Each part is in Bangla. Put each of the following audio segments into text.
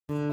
প্রতিদিনের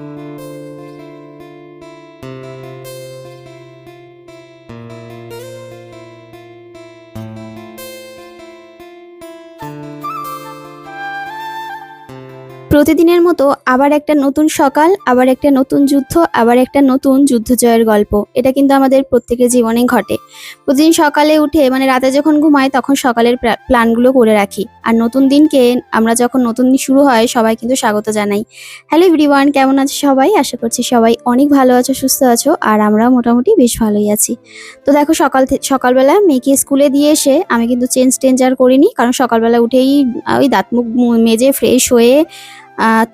মতো আবার একটা নতুন সকাল, আবার একটা নতুন যুদ্ধ, আবার একটা নতুন যুদ্ধ জয়ের গল্প। এটা কিন্তু আমাদের প্রত্যেকের জীবনে ঘটে। প্রতিদিন সকালে উঠে মানে রাতে যখন ঘুমাই তখন সকালের প্ল্যানগুলো করে রাখি। আর নতুন দিনকে আমরা যখন নতুন দিন শুরু হয় সবাই কিন্তু স্বাগত জানাই। হ্যালো এভরিওয়ান, কেমন আছে সবাই? আশা করছি সবাই অনেক ভালো আছো, সুস্থ আছো, আর আমরাও মোটামুটি বেশ ভালোই আছি। তো দেখো সকালবেলা মেয়েকে স্কুলে দিয়ে এসে আমি কিন্তু চেঞ্জ আর করিনি, কারণ সকালবেলা উঠেই ওই দাঁত মুখ মেজে ফ্রেশ হয়ে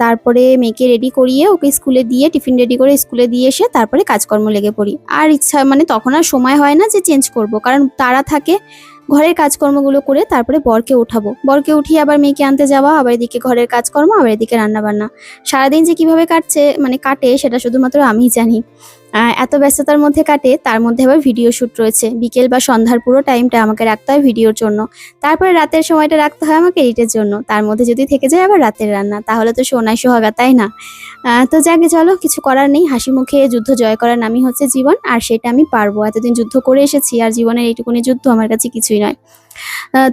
তারপরে মেয়েকে রেডি করিয়ে ওকে স্কুলে দিয়ে টিফিন রেডি করে স্কুলে দিয়ে এসে তারপরে কাজকর্ম লেগে পড়ি। আর ইচ্ছা মানে তখন আর সময় হয় না যে চেঞ্জ করব, কারণ তাড়া থাকে। ঘরের কাজকর্মগুলো করে তারপরে বরকে উঠাবো, বরকে উঠিয়ে আবার মেয়েকে আনতে যাওয়া, আবার এদিকে ঘরের কাজকর্ম, আবার এদিকে রান্না বান্না। সারাদিন যে কিভাবে কাটে সেটা শুধুমাত্র আমিই জানি। এত ব্যস্ততার মধ্যে কাটে, তার মধ্যে আবার ভিডিও শ্যুট রয়েছে। বিকেল বা সন্ধ্যার পুরো টাইমটা আমাকে রাখতে হয় ভিডিওর জন্য, তারপরে রাতের সময়টা রাখতে হয় আমাকে এডিটের জন্য। তার মধ্যে যদি থেকে যায় আবার রাতের রান্না, তাহলে তো সোনায় সোহাগা, তাই না? তো যাকে চলো, কিছু করার নেই। হাসি মুখে যুদ্ধ জয় করার নামই হচ্ছে জীবন, আর সেটা আমি পারবো। এতদিন যুদ্ধ করে এসেছি, আর জীবনের এইটুকুনি যুদ্ধ আমার কাছে কিছুই নয়।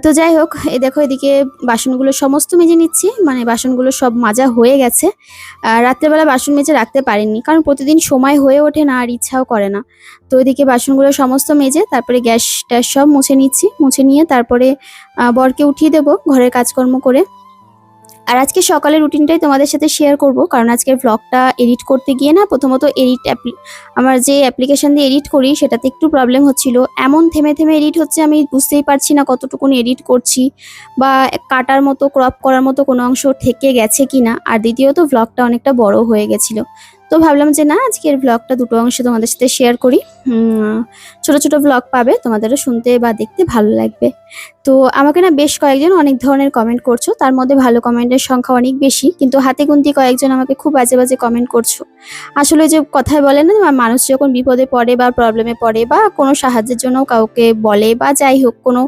তো যাই হোক, এই দেখো এদিকে বাসনগুলো সমস্ত মেজে নিচ্ছি, মানে বাসনগুলো সব মাজা হয়ে গেছে। রাত্রেবেলা বাসন মেজে রাখতে পারিনি, কারণ প্রতিদিন সময় হয়ে ওঠে না আর ইচ্ছাও করে না। তো এদিকে বাসনগুলো সমস্ত মেজে তারপরে গ্যাস ট্যাস সব মুছে নিচ্ছি, মুছে নিয়ে তারপরে বরকে উঠিয়ে দেবো ঘরের কাজকর্ম করে। আর আজকে সকালের রুটিনটাই তোমাদের সাথে শেয়ার করব, কারণ আজকের ব্লগটা এডিট করতে গিয়ে না, প্রথমত আমার যে অ্যাপ্লিকেশন দিয়ে এডিট করি সেটাতে একটু প্রবলেম হচ্ছিল। এমন থেমে থেমে এডিট হচ্ছে, আমি বুঝতেই পারছি না কতটুকুনি এডিট করছি, বা কাটার মতো ক্রপ করার মতো কোনো অংশ থেকে গেছে কিনা। আর দ্বিতীয়ত ব্লগটা অনেকটা বড় হয়ে গেছিলো। তো ভাবলাম যে না, আজকের ব্লগটা দুটো অংশে তোমাদের সাথে শেয়ার করি। ছোট ছোট ব্লগ পাবে, তোমাদেরও শুনতে বা দেখতে ভালো লাগবে। তো আমাকে না বেশ কয়েকজন অনেক ধরনের কমেন্ট করছো, তার মধ্যে ভালো কমেন্টের সংখ্যা অনেক বেশি, কিন্তু হাতে গুনতি কয়েকজন আমাকে খুব বাজে বাজে কমেন্ট করছো। আসলে যে কথায় বলে না, মানুষ যখন বিপদে পড়ে বা প্রবলেমে পড়ে বা কোনো সাহায্যের জন্য কাউকে বলে বা যাই হোক কোনো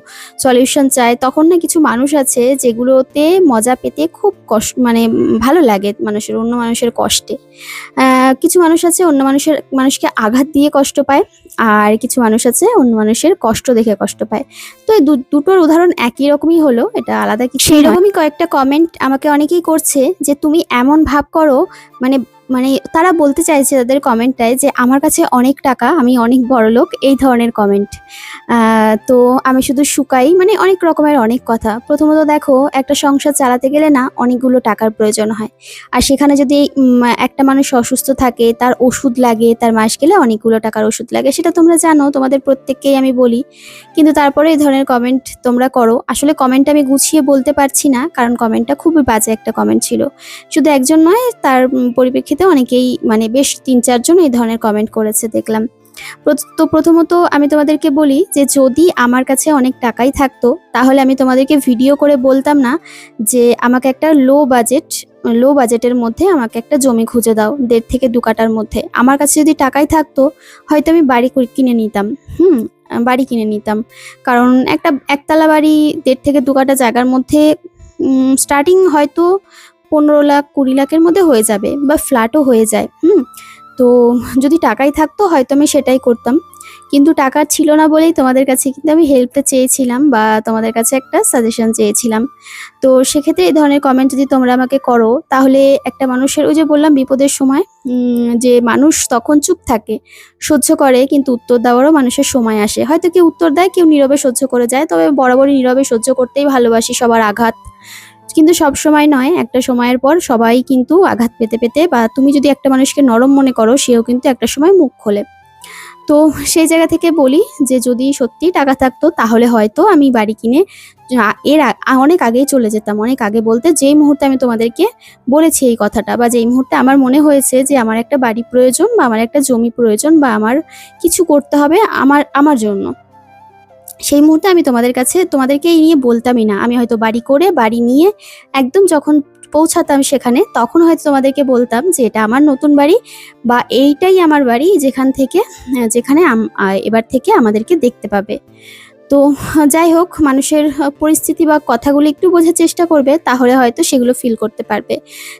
সলিউশন চায়, তখন না কিছু মানুষ আছে যেগুলোতে মজা পেতে খুব কষ্ট, মানে ভালো লাগে মানুষের, অন্য মানুষের কষ্টে। কিছু মানুষ আছে অন্য মানুষকে আঘাত দিয়ে কষ্ট পায়, আর কিছু মানুষ আছে অন্য মানুষের কষ্ট দেখে কষ্ট পায়। তো এই দুটোর উদাহরণ একই রকমই হলো, এটা আলাদা কিছু। সেই রকমই কয়েকটা কমেন্ট আমাকে অনেকেই করছে যে তুমি এমন ভাব করো, মানে মানে তারা বলতে চাইছে তাদের কমেন্টটায় যে আমার কাছে অনেক টাকা, আমি অনেক বড়লোক, এই ধরনের কমেন্ট। তো আমি শুধু শুকাই, মানে অনেক রকমের অনেক কথা। প্রথমত দেখো, একটা সংসার চালাতে গেলে না অনেকগুলো টাকার প্রয়োজন হয়, আর সেখানে যদি একটা মানুষ অসুস্থ থাকে, তার ওষুধ লাগে, তার মাস গেলে অনেকগুলো টাকার ওষুধ লাগে, সেটা তোমরা জানো, তোমাদের প্রত্যেককেই আমি বলি। কিন্তু তারপরে এই ধরনের কমেন্ট তোমরা করো। আসলে কমেন্টটা আমি গুছিয়ে বলতে পারছি না, কারণ কমেন্টটা খুবই বাজে একটা কমেন্ট ছিল। শুধু একজন নয়, তার পরিপ্রেক্ষিতে অনেকেই, মানে বেশ 3-4 জন এই ধরনের কমেন্ট করেছে দেখলাম। তো প্রথমত আমি তোমাদেরকে বলি যে যদি আমার কাছে অনেক টাকাই থাকতো, তাহলে আমি তোমাদেরকে ভিডিও করে বলতাম না যে আমাকে একটা লো বাজেটের মধ্যে আমাকে একটা জমি খুঁজে দাও 1.5 থেকে 2 কাঠার মধ্যে। আমার কাছে যদি টাকাই থাকতো, হয়তো আমি বাড়ি কিনে নিতাম। বাড়ি কিনে নিতাম, কারণ একটা একতলা বাড়ি 1.5 থেকে 2 কাঠা জায়গার মধ্যে স্টার্টিং হয়তো 15 লাখ 20 লাখের মধ্যে হয়ে যাবে, বা ফ্ল্যাটও হয়ে যায়। তো যদি টাকাই থাকতো হয়তো আমি সেটাই করতাম, কিন্তু টাকা ছিল না বলেই তোমাদের কাছে কিন্তু আমি হেল্পটা চেয়েছিলাম, বা তোমাদের কাছে একটা সাজেশন চেয়েছিলাম। তো সেক্ষেত্রে এই ধরনের কমেন্ট যদি তোমরা আমাকে করো, তাহলে একটা মানুষের, ওই যে বললাম বিপদের সময় যে মানুষ তখন চুপ থাকে, সহ্য করে, কিন্তু উত্তর দেওয়ারও মানুষের সময় আসে। হয়তো কেউ উত্তর দেয়, কেউ নীরবে সহ্য করে যায়, তবে বরাবরই নীরবে সহ্য করতেই ভালোবাসি সবার আঘাত। কিন্তু সব সময় নয়, একটা সময়ের পর সবাই কিন্তু আঘাত পেতে পেতে, বা তুমি যদি একটা মানুষকে নরম মনে করো, সেও কিন্তু একটা সময় মুখ খোলে। তো সেই জায়গা থেকে বলি যে যদি সত্যি টাকা থাকতো, তাহলে হয়তো আমি বাড়ি কিনে অনেক আগেই চলে যেতাম। অনেক আগে বলতে, যেই মুহূর্তে আমি তোমাদেরকে বলেছি এই কথাটা, বা যেই মুহূর্তে আমার মনে হয়েছে যে আমার একটা বাড়ি প্রয়োজন, বা আমার একটা জমি প্রয়োজন, বা আমার কিছু করতে হবে আমার জন্য, সেই মুহূর্তে আমি তোমাদেরকে এই নিয়ে বলতামই না। আমি হয়তো বাড়ি নিয়ে একদম যখন পৌঁছাতাম সেখানে, তখন হয়তো তোমাদেরকে বলতাম যে এটা আমার নতুন বাড়ি, বা এইটাই আমার বাড়ি, যেখানে এবার থেকে আমাদেরকে দেখতে পাবে। তো যাই হোক, মানুষের পরিস্থিতি বা কথাগুলো একটু বোঝার চেষ্টা করবে, তাহলে হয়তো সেগুলো ফিল করতে পারবে।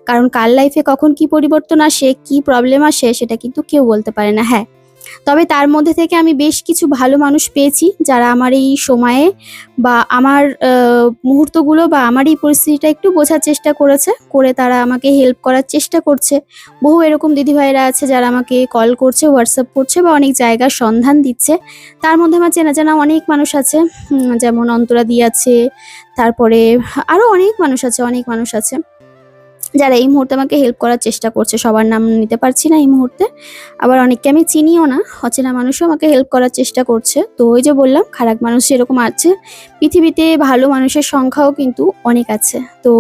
কারণ কার লাইফে কখন কি পরিবর্তন আসে, কি প্রবলেম আসে, সেটা কিন্তু কেউ বলতে পারে না। হ্যাঁ, তবে তার মধ্যে থেকে আমি বেশ কিছু ভালো মানুষ পেয়েছি, যারা আমার এই সময়ে বা আমার মুহূর্তগুলো বা আমার এই পরিস্থিতিটা একটু বোঝার চেষ্টা করেছে, করে তারা আমাকে হেল্প করার চেষ্টা করছে। বহু এরকম দিদিভাইরা আছে যারা আমাকে কল করছে, হোয়াটসঅ্যাপ করছে বা অনেক জায়গার সন্ধান দিচ্ছে। তার মধ্যে আমার চেনা জানা অনেক মানুষ আছে, যেমন অন্তরাদি আছে, তারপরে আরও অনেক মানুষ আছে যারা এই মুহূর্তে আমাকে হেল্প করার চেষ্টা করছে। সবার নাম নিতে পারছি না এই মুহূর্তে, আবার অনেককে আমি চিনিও না, অচেনা মানুষও আমাকে হেল্প করার চেষ্টা করছে। তো ওই যে বললাম, খারাপ মানুষ যেরকম আছে, পৃথিবীতে ভালো মানুষের সংখ্যাও কিন্তু অনেক আছে। তো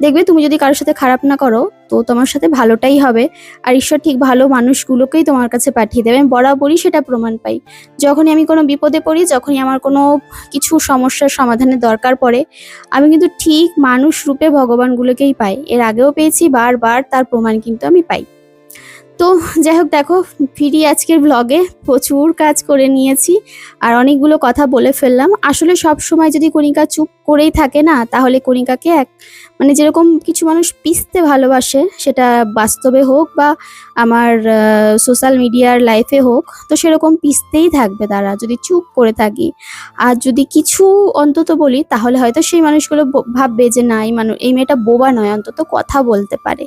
দেখবে, তুমি যদি কারোর সাথে খারাপ না করো, তো তোমার সাথে ভালোটাই হবে। আর ঈশ্বর ঠিক ভালো মানুষগুলোকেই তোমার কাছে পাঠিয়ে দেবে। আমি বরাবরই সেটা প্রমাণ পাই। যখনই আমি কোনো বিপদে পড়ি, যখনই আমার কোনো কিছু সমস্যার সমাধানের দরকার পড়ে, আমি কিন্তু ঠিক মানুষ রূপে ভগবানগুলোকেই পাই। এর আগেও পেয়েছি বারবার, তার প্রমাণ কিন্তু আমি পাই। তো যাই হোক, দেখো, ফিরি আজকের ব্লগে। প্রচুর কাজ করে নিয়েছি আর অনেকগুলো কথা বলে ফেললাম। আসলে সব সময় যদি কণিকা চুপ করেই থাকে না, তাহলে কণিকাকে মানে যেরকম কিছু মানুষ পিষতে ভালোবাসে, সেটা বাস্তবে হোক বা আমার সোশ্যাল মিডিয়ার লাইফে হোক, তো সেরকম পিষতেই থাকবে তারা যদি চুপ করে থাকি। আর যদি কিছু অন্তত বলি, তাহলে হয়তো সেই মানুষগুলো ভাববে যে না, এই মেয়েটা বোবা নয়, অন্তত কথা বলতে পারে।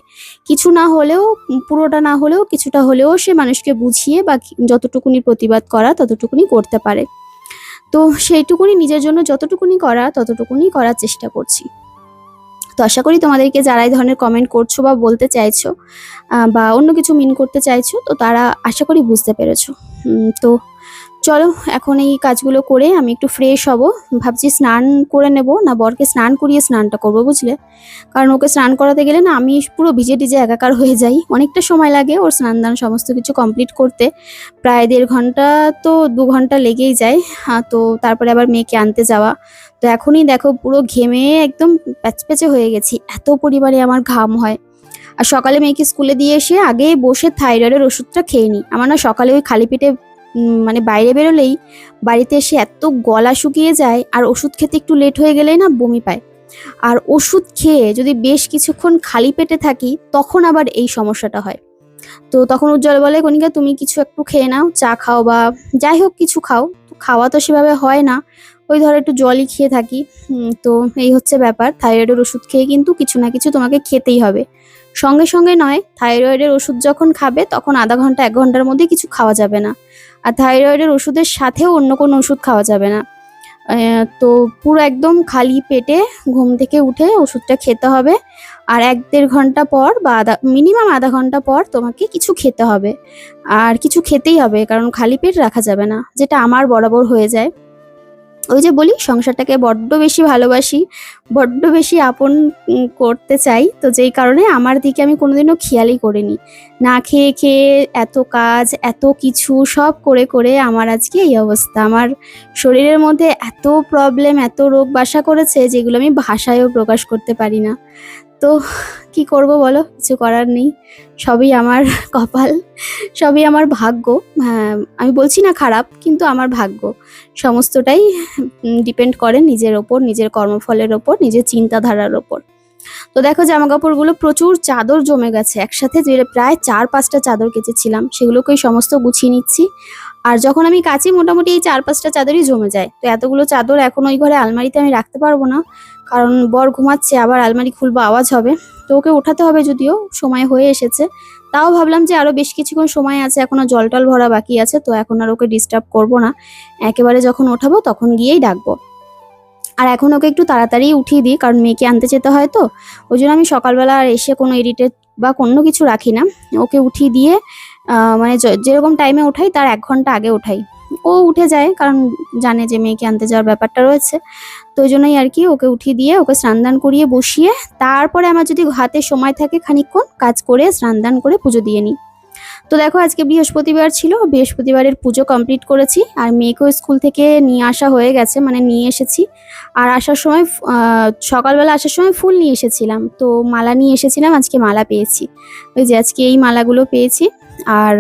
কিছু না হলেও, পুরোটা না হলেও কিছুটা হলেও সে মানুষকে বুঝিয়ে বা যতটুকুনি প্রতিবাদ করা ততটুকুনি করতে পারে। তো সেইটুকুনি নিজের জন্য যতটুকুনি করা ততটুকুনি করার চেষ্টা করছি। তো আশা করি তোমাদেরকে যারা এই ধরনের কমেন্ট করছো বা বলতে চাইছো বা অন্য কিছু মিন করতে চাইছো, তো তারা আশা করি বুঝতে পেরেছো। তো চলো, এখন এই কাজগুলো করে আমি একটু ফ্রেশ হব। ভাবছি স্নান করে নেব, না বরকে স্নান করিয়ে স্নানটা করবো, বুঝলে? কারণ ওকে স্নান করাতে গেলে না আমি পুরো ভিজে টিজে একাকার হয়ে যাই। অনেকটা সময় লাগে ওর স্নান দান সমস্ত কিছু কমপ্লিট করতে, প্রায় 1.5 ঘন্টা তো 2 ঘন্টা লেগেই যায়। তো তারপরে আবার মেয়েকে আনতে যাওয়া। তো এখনই দেখো, পুরো ঘেমে একদম প্যাচপ্যাচে হয়ে গেছি, এত পরিমাণে আমার ঘাম হয়। আর সকালে মেয়েকে স্কুলে দিয়ে এসে আগে বসে থাইরয়েডের ওষুধটা খেয়ে নিই। আমার না সকালে ওই খালি পেটে মানে বাইরে বেরোলেই বাড়িতে এসে এত গলা শুকিয়ে যায়, আর ওষুধ খেতে একটু লেট হয়ে গেলেই না বমি পায়। আর ওষুধ খেয়ে যদি বেশ কিছুক্ষণ খালি পেটে থাকি, তখন আবার এই সমস্যাটা হয়। তো তখন উজ্জ্বল বলে, কণিকা তুমি কিছু একটু খেয়ে নাও, চা খাও বা যাই হোক কিছু খাও। তো খাওয়া তো সেভাবে হয় না, ওই ধরো একটু জলই খেয়ে থাকি। তো এই হচ্ছে ব্যাপার। থাইরয়েডের ওষুধ খেয়ে কিন্তু কিছু না কিছু তোমাকে খেতেই হবে। সঙ্গে সঙ্গে নয়, থাইরয়েডের ওষুধ যখন খাবে তখন আধা ঘন্টা 1 ঘন্টার মধ্যে কিছু খাওয়া যাবে না। আর থাইরয়েডের ওষুধের সাথেও অন্য কোনো ওষুধ খাওয়া যাবে না। তো পুরো একদম খালি পেটে ঘুম থেকে উঠে ওষুধটা খেতে হবে। আর 1-1.5 ঘন্টা পর বা মিনিমাম আধা ঘন্টা পর তোমাকে কিছু খেতে হবে। আর কিছু খেতেই হবে, কারণ খালি পেট রাখা যাবে না, যেটা আমার বরাবর হয়ে যায়। ওই যে বলি, সংসারটাকে বড্ড বেশি ভালোবাসি, বড্ড বেশি আপন করতে চাই। তো যেই কারণে আমার দিকে আমি কোনোদিনও খেয়ালই করিনি। না খেয়ে খেয়ে এত কাজ, এত কিছু সব করে করে আমার আজকে এই অবস্থা। আমার শরীরের মধ্যে এত প্রবলেম, এত রোগ বাসা করেছে, যেগুলো আমি ভাষায়ও প্রকাশ করতে পারি না। তো কি করব বলো, কিছু করার নেই। সবই আমার কপাল, সবই আমার ভাগ্য। হ্যাঁ, আমি বলছি না খারাপ, কিন্তু আমার ভাগ্য। সমস্তটাই ডিপেন্ড করে নিজের ওপর, নিজের কর্মফলের ওপর, নিজের চিন্তাধারার ওপর। তো দেখো, জামা কাপড়গুলো প্রচুর চাদর জমে গেছে একসাথে, যে প্রায় 4-5টা চাদর কেচেছিলাম, সেগুলোকেই সমস্ত গুছিয়ে নিচ্ছি। আর যখন আমি কাচি, মোটামুটি এই 4-5টা চাদরই জমে যায়। তো এতগুলো চাদর এখন ওই ঘরে আলমারিতে আমি রাখতে পারবো না, কারণ বর ঘুমাচ্ছে, আবার আলমারি খুলবো আওয়াজ হবে। তো ওকে ওঠাতে হবে, যদিও সময় হয়ে এসেছে। তাও ভাবলাম যে আরো বেশ কিছুক্ষণ সময় আছে, এখনো জল টল ভরা বাকি আছে, তো এখন আর ওকে ডিস্টার্ব করবো না। একেবারে যখন ওঠাবো তখন গিয়েই ডাকবো। আর এখন ওকে একটু তাড়াতাড়ি উঠিয়ে দিই, কারণ মেয়েকে আনতে যেতে হয়। তো ওই জন্য আমি সকালবেলা আর এসে কোনো এডিটেড বা কোনো কিছু রাখি না। ওকে উঠিয়ে দিয়ে মানে যেরকম টাইমে ওঠাই তার 1 ঘন্টা আগে ওঠাই। ও উঠে যায়, কারণ জানে যে মেয়েকে আনতে যাওয়ার ব্যাপারটা রয়েছে। তো ওই জন্যই আর কি ওকে উঠিয়ে দিয়ে ওকে স্নান দান করিয়ে বসিয়ে, তারপরে আমার যদি হাতে সময় থাকে খানিকক্ষণ কাজ করে স্নান দান করে পুজো দিয়ে নিই। তো দেখো, আজকে বৃহস্পতিবার ছিল, বৃহস্পতিবারের পুজো কমপ্লিট করেছি। আর মেয়েকেও স্কুল থেকে নিয়ে আসা হয়ে গেছে, মানে নিয়ে এসেছি। আর আসার সময় সকালবেলা আসার সময় ফুল নিয়ে এসেছিলাম, তো মালা নিয়ে এসেছিলাম, আজকে মালা পেয়েছি। ওই যে আজকে এই মালাগুলো পেয়েছি। আর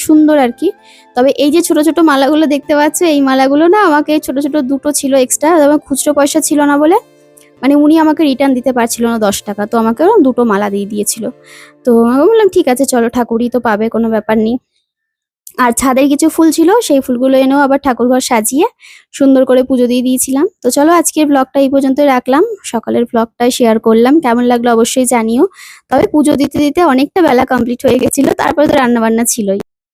সুন্দর আর কি। তবে এই যে ছোট ছোট মালাগুলো দেখতে পাচ্ছ, এই মালাগুলো না আমাকে ছোট ছোট দুটো ছিল এক্সট্রা, তবে খুচরো পয়সা ছিল না বলে মানে উনি আমাকে রিটার্ন দিতে পারছিল না 10 টাকা, তো আমাকে ওরকম দুটো মালা দিয়ে দিয়েছিল। তো আমি বললাম ঠিক আছে চলো, ঠাকুরই তো পাবে, কোনো ব্যাপার নেই। আর ছাদের কিছু ফুল ছিল, সেই ফুলগুলো এনেও আবার ঠাকুর ঘর সাজিয়ে সুন্দর করে পুজো দিয়ে দিয়েছিলাম। তো চলো আজকের ব্লগটা এই পর্যন্তই রাখলাম, সকালের ব্লগটাই শেয়ার করলাম, কেমন লাগলো অবশ্যই জানিও। তবে পুজো দিতে দিতে অনেকটা বেলা কমপ্লিট হয়ে গেছিল, তারপরে তো রান্না বান্না ছিলই।